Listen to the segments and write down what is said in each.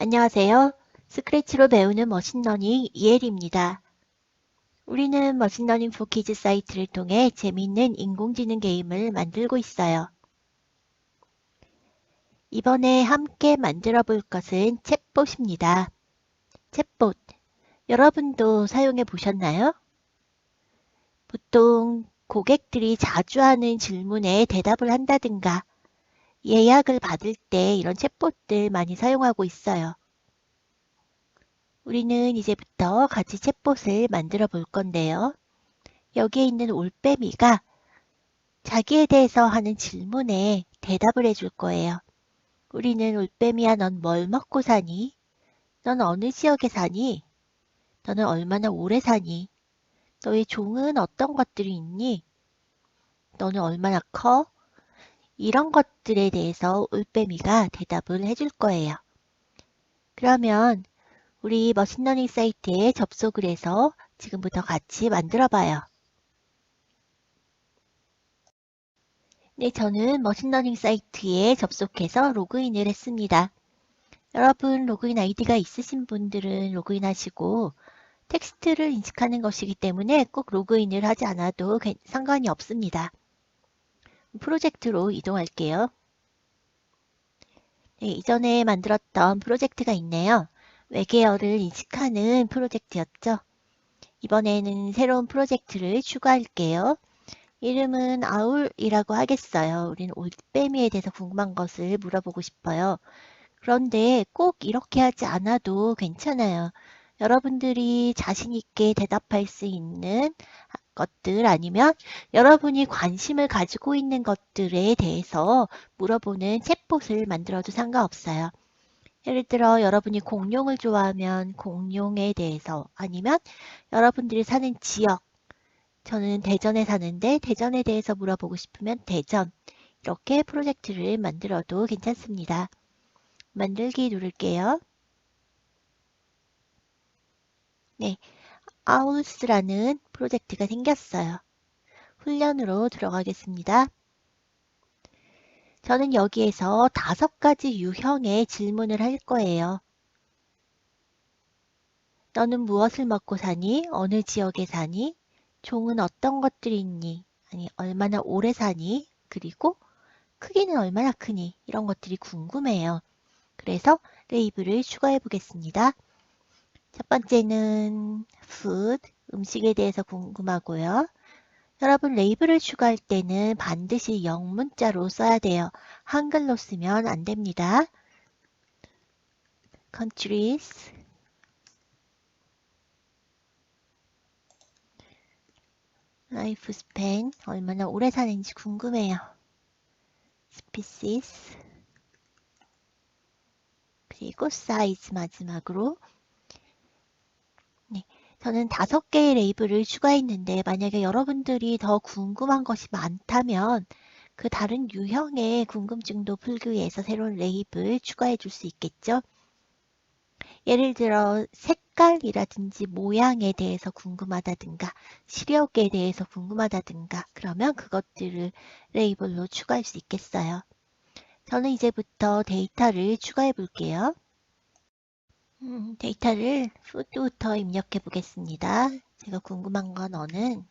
안녕하세요. 스크래치로 배우는 머신러닝 이혜리입니다. 우리는 머신러닝 포 키즈 사이트를 통해 재미있는 인공지능 게임을 만들고 있어요. 이번에 함께 만들어 볼 것은 챗봇입니다. 챗봇, 여러분도 사용해 보셨나요? 보통 고객들이 자주 하는 질문에 대답을 한다든가 예약을 받을 때 이런 챗봇들 많이 사용하고 있어요. 우리는 이제부터 같이 챗봇을 만들어 볼 건데요. 여기에 있는 올빼미가 자기에 대해서 하는 질문에 대답을 해줄 거예요. 우리는 올빼미야, 넌 뭘 먹고 사니? 넌 어느 지역에 사니? 너는 얼마나 오래 사니? 너의 종은 어떤 것들이 있니? 너는 얼마나 커? 이런 것들에 대해서 올빼미가 대답을 해줄 거예요. 그러면 우리 머신러닝 사이트에 접속을 해서 지금부터 같이 만들어 봐요. 네, 저는 머신러닝 사이트에 접속해서 로그인을 했습니다. 여러분 로그인 아이디가 있으신 분들은 로그인 하시고 텍스트를 인식하는 것이기 때문에 꼭 로그인을 하지 않아도 상관이 없습니다. 프로젝트로 이동할게요. 네, 이전에 만들었던 프로젝트가 있네요. 외계어를 인식하는 프로젝트였죠. 이번에는 새로운 프로젝트를 추가할게요. 이름은 아울이라고 하겠어요. 우리는 올빼미에 대해서 궁금한 것을 물어보고 싶어요. 그런데 꼭 이렇게 하지 않아도 괜찮아요. 여러분들이 자신 있게 대답할 수 있는 것들 아니면 여러분이 관심을 가지고 있는 것들에 대해서 물어보는 챗봇을 만들어도 상관없어요. 예를 들어 여러분이 공룡을 좋아하면 공룡에 대해서 아니면 여러분들이 사는 지역 저는 대전에 사는데 대전에 대해서 물어보고 싶으면 대전 이렇게 프로젝트를 만들어도 괜찮습니다. 만들기 누를게요. 네, 아울스라는 프로젝트가 생겼어요. 훈련으로 들어가겠습니다. 저는 여기에서 5가지 유형의 질문을 할 거예요. 너는 무엇을 먹고 사니? 어느 지역에 사니? 종은 어떤 것들이 있니? 아니, 얼마나 오래 사니? 그리고 크기는 얼마나 크니? 이런 것들이 궁금해요. 그래서 레이블을 추가해 보겠습니다. 첫 번째는 food, 음식에 대해서 궁금하고요. 여러분 레이블을 추가할 때는 반드시 영문자로 써야 돼요. 한글로 쓰면 안 됩니다. countries, lifespan, 얼마나 오래 사는지 궁금해요. species, 그리고 size 마지막으로. 네, 저는 5개의 레이블을 추가했는데 만약에 여러분들이 더 궁금한 것이 많다면 그 다른 유형의 궁금증도 풀기 위해서 새로운 레이블 추가해 줄 수 있겠죠. 예를 들어 색깔이라든지 모양에 대해서 궁금하다든가 시력에 대해서 궁금하다든가 그러면 그것들을 레이블로 추가할 수 있겠어요. 저는 이제부터 데이터를 추가해 볼게요. 데이터를 food부터 입력해 보겠습니다. 제가 궁금한 건 너는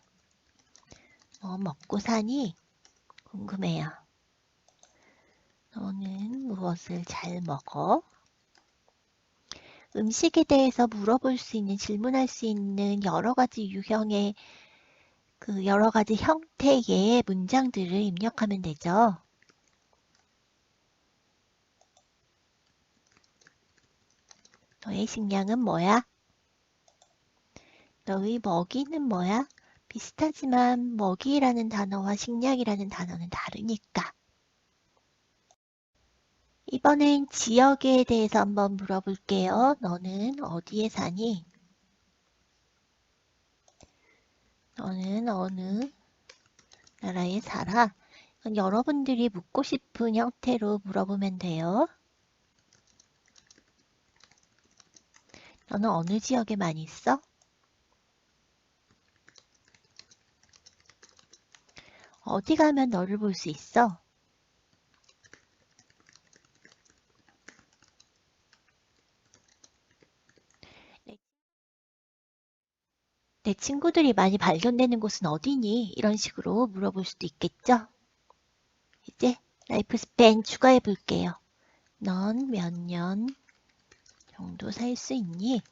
뭐 먹고 사니? 궁금해요. 너는 무엇을 잘 먹어? 음식에 대해서 물어볼 수 있는, 질문할 수 있는 여러 가지 유형의 그 여러 가지 형태의 문장들을 입력하면 되죠. 너의 식량은 뭐야? 너의 먹이는 뭐야? 비슷하지만 먹이라는 단어와 식량이라는 단어는 다르니까. 이번엔 지역에 대해서 한번 물어볼게요. 너는 어디에 사니? 너는 어느 나라에 살아? 이건 여러분들이 묻고 싶은 형태로 물어보면 돼요. 너는 어느 지역에 많이 있어? 어디 가면 너를 볼 수 있어? 내 친구들이 많이 발견되는 곳은 어디니? 이런 식으로 물어볼 수도 있겠죠? 이제 라이프 스팬 추가해 볼게요. 넌 몇 년 정도 살 수 있니?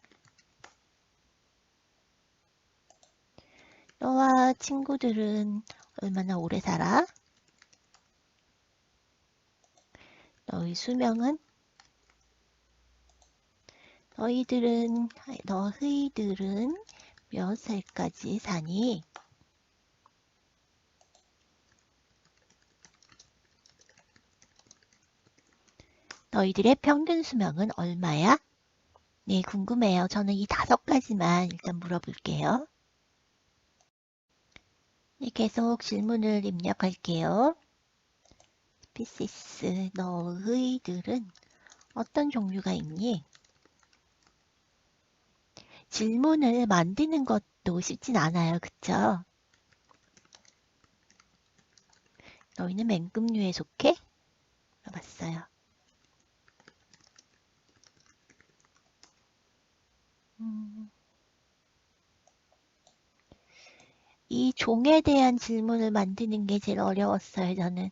너와 친구들은 얼마나 오래 살아? 너희 수명은? 너희들은 몇 살까지 사니? 너희들의 평균 수명은 얼마야? 네, 궁금해요. 저는 이 5가지만 일단 물어볼게요. 네, 계속 질문을 입력할게요. 스피시스, 너희들은 어떤 종류가 있니? 질문을 만드는 것도 쉽진 않아요. 그쵸? 너희는 맹금류에 속해? 물어봤어요. 이 종에 대한 질문을 만드는 게 제일 어려웠어요. 저는.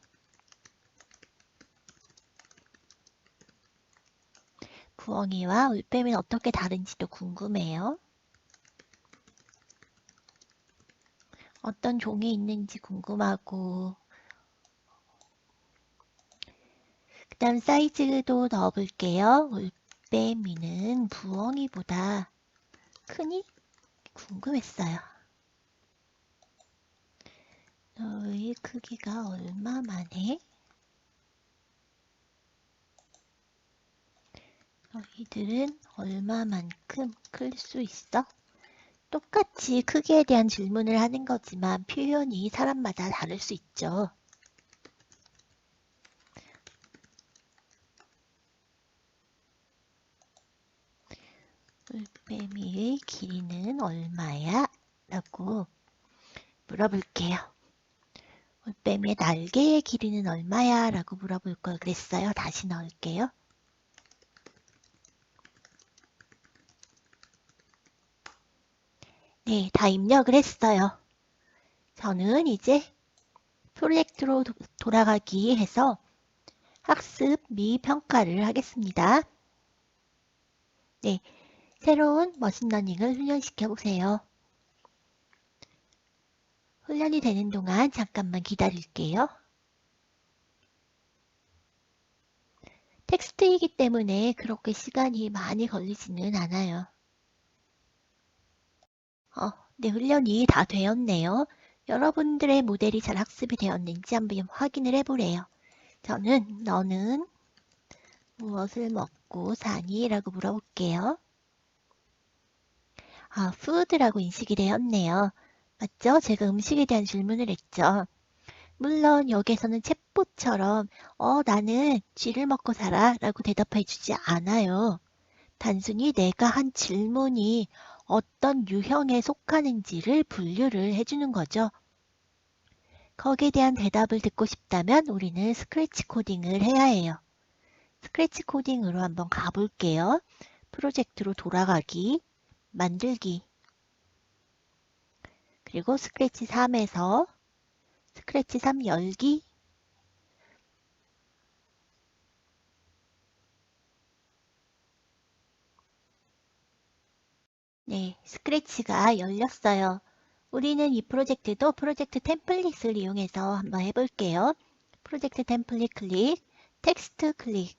부엉이와 올빼미는 어떻게 다른지도 궁금해요. 어떤 종이 있는지 궁금하고, 그 다음 사이즈도 넣어볼게요. 올빼미는 부엉이보다 크니? 궁금했어요. 너의 크기가 얼마만해? 너희들은 얼마만큼 클 수 있어? 똑같이 크기에 대한 질문을 하는 거지만 표현이 사람마다 다를 수 있죠. 올빼미의 길이는 얼마야? 라고 물어볼게요. 올빼미의 날개의 길이는 얼마야? 라고 물어볼 걸 그랬어요. 다시 넣을게요. 네, 다 입력을 했어요. 저는 이제 프로젝트로 돌아가기 해서 학습 미 평가를 하겠습니다. 네, 새로운 머신러닝을 훈련시켜 보세요. 훈련이 되는 동안 잠깐만 기다릴게요. 텍스트이기 때문에 그렇게 시간이 많이 걸리지는 않아요. 네, 훈련이 다 되었네요. 여러분들의 모델이 잘 학습이 되었는지 한번 확인을 해보래요. 저는 너는 무엇을 먹고 사니? 라고 물어볼게요. food라고 인식이 되었네요. 맞죠? 제가 음식에 대한 질문을 했죠. 물론 여기에서는 챗봇처럼 나는 쥐를 먹고 살아 라고 대답해 주지 않아요. 단순히 내가 한 질문이 어떤 유형에 속하는지를 분류를 해주는 거죠. 거기에 대한 대답을 듣고 싶다면 우리는 스크래치 코딩을 해야 해요. 스크래치 코딩으로 한번 가볼게요. 프로젝트로 돌아가기, 만들기, 그리고 스크래치 3에서 스크래치 3 열기, 네, 스크래치가 열렸어요. 우리는 이 프로젝트도 프로젝트 템플릿을 이용해서 한번 해볼게요. 프로젝트 템플릿 클릭, 텍스트 클릭,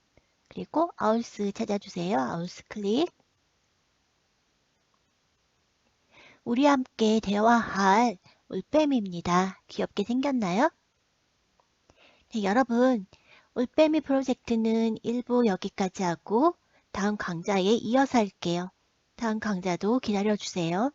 그리고 아울스 찾아주세요. 아울스 클릭. 우리와 함께 대화할 올빼미입니다. 귀엽게 생겼나요? 네, 여러분, 올빼미 프로젝트는 1부 여기까지 하고 다음 강좌에 이어서 할게요. 다음 강좌도 기다려주세요.